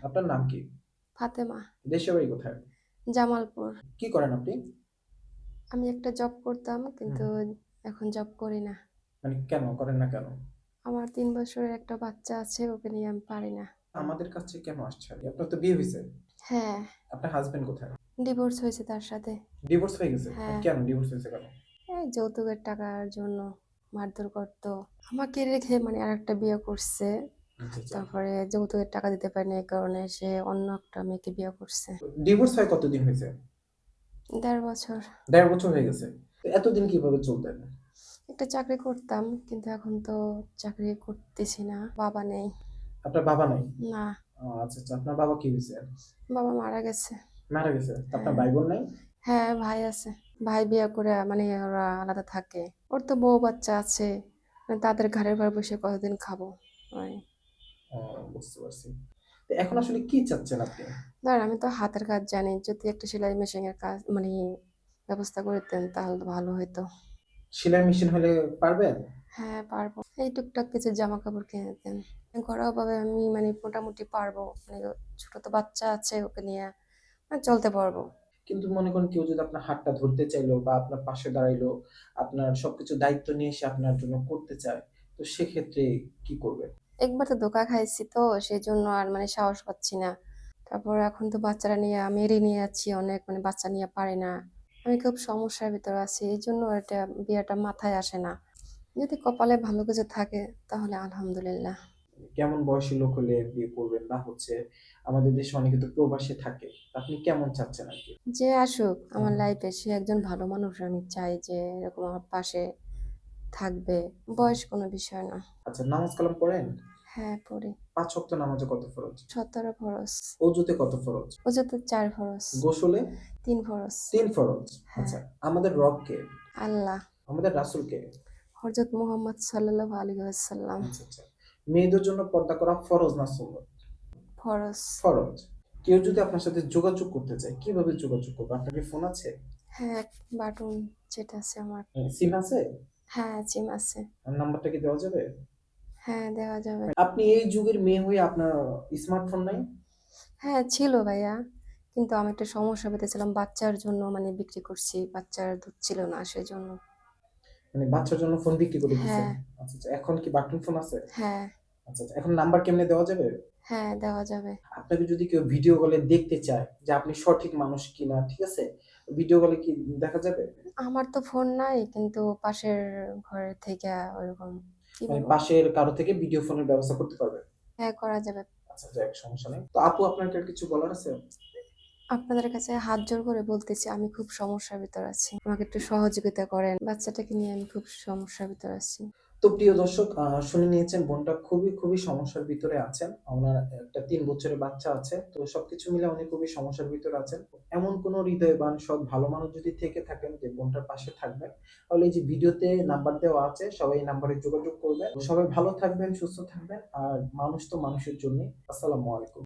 আপনার নাম কি? ফাতেমা। দেশের বাড়ি কোথায়? জামালপুর। কি করেন আপনি? আমি একটা জব করতাম হুম। কিন্তু এখন জব করি না। মানে কেন করেন না কেন? আমার ৩ বছরের একটা বাচ্চা আছে, ওকে নিয়ে আমি পারি না। আমাদের কাছে কেন আসছেন? আপনার তো বিয়ে হইছে। হ্যাঁ, আপনার হাসব্যান্ড কোথায়? ডিভোর্স হয়েছে তার সাথে। ডিভোর্স হয়ে গেছে? হ্যাঁ, কেন ডিভোর্স হয়েছে কেন? এই যৌতুকের টাকার জন্য মারধর করতো। আমাকে রেখে মানে আরেকটা বিয়ে করছে। আচ্ছা, আচ্ছা। তারপরে যৌতুকের টাকা দিতে পারেনি, এই কারণে সে অন্য একটা মেয়েকে বিয়ে করছে। ডিভোর্স হয় কতদিন হইছে? ১.৫ বছর। ১.৫ বছর হয়ে গেছে। তো এতদিন কিভাবে চলতেন? একটা চাকরি করতাম কিন্তু এখন তো চাকরি করতেছি না। বাবা নেই। আপনার বাবা নাই? না, আচ্ছা, আচ্ছা। আপনার বাবা কি হইছে? বাবা মারা গেছে। মারা গেছে। তো আপনার হ্যাঁ। ভাই বোন নাই? হ্যাঁ, ভাই আছে। ভাই বিয়ে করে মানে ওরা আলাদা থাকে। ওর তো বউ বাচ্চা আছে। তাদের ঘাড়ে ভার বসে কতদিন খাবো? ওই ও, বুঝতে পারছি। তো এখন আসলে কি চাচ্ছেন আপনি? ধরেন আমি তো হাতের কাজ জানি। যদি একটা সেলাই মেশিনের কাজ মানে ব্যবস্থা করে দেন তাহলে তো ভালো হইতো। সেলাই মেশিন হলে পারবেন? হ্যাঁ, পারবো। এই টুকটাক কিছু জামাকাপড় কিনে দেন। ঘরোয়াভাবে আমি মানে মোটামুটি পারবো। মানে ছোট তো বাচ্চা আছে, ওকে নিয়ে চলতে পারবো। কিন্তু মনে করেন কেউ যদি আপনার হাতটা ধরতে চাইলো বা আপনার পাশে দাঁড়াইলো, আপনার সবকিছু দায়িত্ব নিয়ে এসে আপনার জন্য করতে চায়, তো সেক্ষেত্রে কি করবেন? একবার তো ধোঁকা খাইছি তো সেজন্য আর মানে সাহস পাচ্ছি না। তারপর এখন তো বাচ্চারা নিয়ে আমি এড়িয়ে নিয়ে যাচ্ছি অনেক, মানে বাচ্চা নিয়ে পারি না। আমি খুব সমস্যার ভিতরে আছি। এইজন্য এটা বিয়েটা মাথায় আসে না। যদি কপালে ভালো কিছু থাকে তাহলে আলহামদুলিল্লাহ। কেমন বয়সী লোক হলে বিয়ে করবেন? বা হচ্ছে আমাদের দেশে অনেকে তো প্রবাসে থাকে। আপনি কেমন চাচ্ছেন আরকি? যে আসুক হুম। আমার লাইফে সে একজন ভালো মানুষ, আমি চাই যে এরকম আমার পাশে থাকবে। বয়স কোনো বিষয় না। আচ্ছা, নামাজ কালাম পড়েন? হ্যাঁ, পড়ি। ৫ ওয়াক্ত নামাজে কত ফরজ? ১৭ ফরজ। অজুতে কত ফরজ? ওজুতে ৪ ফরজ। গোসলে? ৩ ফরজ। ৩ ফরজ। হ্যাঁ। আচ্ছা, আমাদের রব কে? আল্লাহ। আমাদের রাসূল কে? হযরত মুহাম্মদ সাল্লাল্লাহু আলাইহি ওয়াসাল্লাম। আচ্ছা, আচ্ছা। মেয়েদের জন্য পর্দা করা ফরজ না সুন্নত? ফরজ। ফরজ। কেউ যদি আপনার সাথে যোগাযোগ করতে চায়, কিভাবে যোগাযোগ করবে? আপনার কি ফোন আছে? হ্যাঁ, বাটন যেটা আছে আমার। সিম আছে? হ্যাঁ, জিম আছে। আর নাম্বারটা কি দেওয়া যাবে? হ্যাঁ, দেওয়া যাবে। আপনি এই যুগের মেয়ে হয়ে আপনার স্মার্টফোন নাই? হ্যাঁ, ছিল ভাইয়া। কিন্তু আমি একটা সমস্যা পেতেছিলাম। বাচ্চার জন্য মানে বিক্রি করছি। বাচ্চার দুধ ছিল না সেজন্য। মানে বাচ্চার জন্য ফোন বিক্রি করে দিছেন। হ্যাঁ, আচ্ছা, আচ্ছা। এখন কি বাটন ফোন আছে? হ্যাঁ, আচ্ছা, আচ্ছা। এখন নাম্বার কেমনে দেওয়া যাবে? হ্যাঁ, দেওয়া যাবে। আপনাকে যদি কেউ ভিডিও কলে দেখতে চায় যে আপনি সঠিক মানুষ কিনা, ঠিক আছে? ভিডিও কলে কি দেখা যাবে? আমার তো ফোন নাই কিন্তু পাশের ঘরের থেকে ওরকম কি মানে বলবো? পাশের কারো থেকে ভিডিও ফোনের ব্যবস্থা করতে পারবেন? হ্যাঁ, করা যাবে। আচ্ছা, যাক, সমস্যা নেই। তো আপু, আপনার কি আর কিছু বলার আছে? আপনাদের কাছে হাত জোড় করে বলতেছি আমি খুব সমস্যার ভিতর আছি। আমাকে একটু সহযোগিতা করেন। বাচ্চাটাকে নিয়ে আমি খুব সমস্যার ভিতর আছি। তো প্রিয় দর্শক, শুনে নিয়েছেন বোনটা খুবই, খুবই সমস্যার ভিতরে আছেন। উনার একটা ৩ বছরের বাচ্চা আছে। তো সবকিছু মিলে উনি খুবই সমস্যার ভিতরে আছেন। এমন কোন হৃদয়বান সৎ ভালো মানুষ যদি থেকে থাকেন যে বোনটার পাশে থাকবেন, তাহলে এই যে ভিডিওতে নাম্বার দেওয়া আছে, সবাই এই নাম্বারে যোগাযোগ করবেন। সবাই ভালো থাকবেন, সুস্থ থাকবেন। আর মানুষ তো মানুষের জন্যই। আসসালামু আলাইকুম।